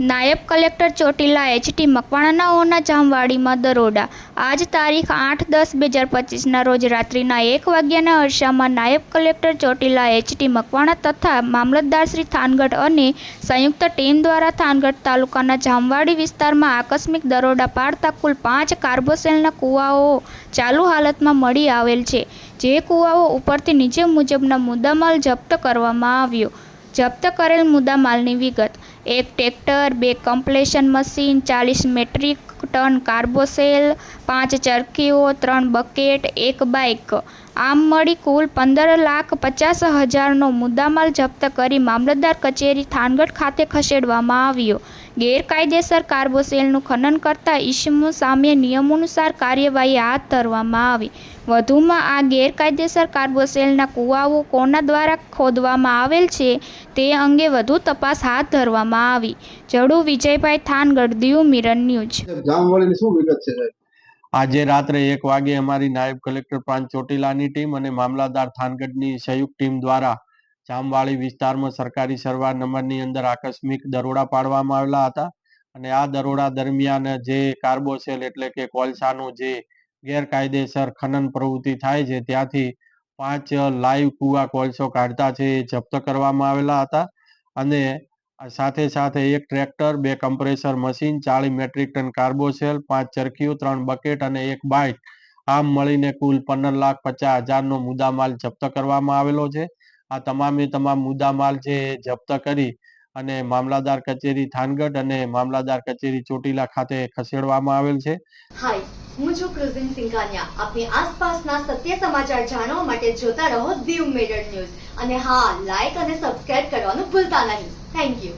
નાયબ કલેક્ટર ચોટીલા એચ.ટી. મકવાણાનાઓના જામવાડીમાં દરોડા. આજ તારીખ 8/10/2025ના રોજ રાત્રિના 1 વાગ્યાના અરસામાં નાયબ કલેક્ટર ચોટીલા એચ.ટી. મકવાણા તથા મામલતદાર શ્રી થાનગઢ અને સંયુક્ત ટીમ દ્વારા થાનગઢ તાલુકાના જામવાડી વિસ્તારમાં આકસ્મિક દરોડા પાડતા કુલ 5 કાર્બોસેલના કૂવાઓ ચાલુ હાલતમાં મળી આવેલ છે. જે કૂવાઓ ઉપરથી નીચે મુજબના મુદ્દામાલ જપ્ત કરવામાં આવ્યો. જપ્ત કરેલ મુદ્દામાલની વિગત: 1 tractor, 2 compression machine, 40 metric ton કાર્બોસેલ, 5 ચરખીઓ, 3 બકેટ, 1 બાઇક, આમ મળી કુલ 15,50,000નો મુદ્દામાલ જપ્ત કરી મામલતદાર કચેરી થાનગઢ ખાતે ખસેડવામાં આવ્યો. ગેરકાયદેસર કાર્બોસેલનું ખનન કરતા ઇસમો સામે નિયમાનુસાર કાર્યવાહી હાથ ધરવામાં આવી. વધુમાં આ ગેરકાયદેસર કાર્બોસેલના કૂવાઓ કોના દ્વારા ખોદવામાં આવેલ છે તે અંગે વધુ તપાસ હાથ ધરવામાં આવી. જડુ વિજયભાઈ, થાનગઢ, દીવ મિરર ન્યૂઝ. જામવાડીની શું વિગત છે સાહેબ? આજે રાત્રે 1 વાગે અમારી નાયબ કલેક્ટર પ્રાંત ચોટીલાની ટીમ અને મામલતદાર થાનગઢની સંયુક્ત ટીમ દ્વારા જામવાડી વિસ્તારમાં સરકારી સરવાર નંબરની અંદર આકસ્મિક દરોડા પાડવામાં આવેલા હતા. અને આ દરોડા દરમિયાન જે કાર્બોસેલ એટલે કે કોલસાનું જે ગેરકાયદેસર ખનન પ્રવૃત્તિ થાય છે ત્યાંથી 5 લાઈવ કૂવા કોલસો કાઢતા છે એ જપ્ત કરવામાં આવેલા હતા. અને સાથે સાથે 1 tractor, 2 compressor machine, 40 metric ton કાર્બોસેલ, 5 ચરખીઓ, 3 બકેટ અને 1 બાઇક, આમ મળીને કુલ 15,50,000નો મુદ્દામાલ જપ્ત કરવામાં આવેલો છે. આ તમામે તમામ મુદ્દામાલ છે એ જપ્ત કરી અને મામલતદાર કચેરી થાનગઢ અને મામલતદાર કચેરી ચોટીલા ખાતે ખસેડવામાં આવેલ છે. હાય, હું છું ક્રુઝિન સિંઘાનિયા. આપની આસપાસના સત્ય સમાચાર જાણવા માટે જોતા રહો દીવ મિરર ન્યૂઝ. અને હા, લાઈક અને સબસ્ક્રાઇબ કરવાનું ભૂલતા નહીં. Thank you.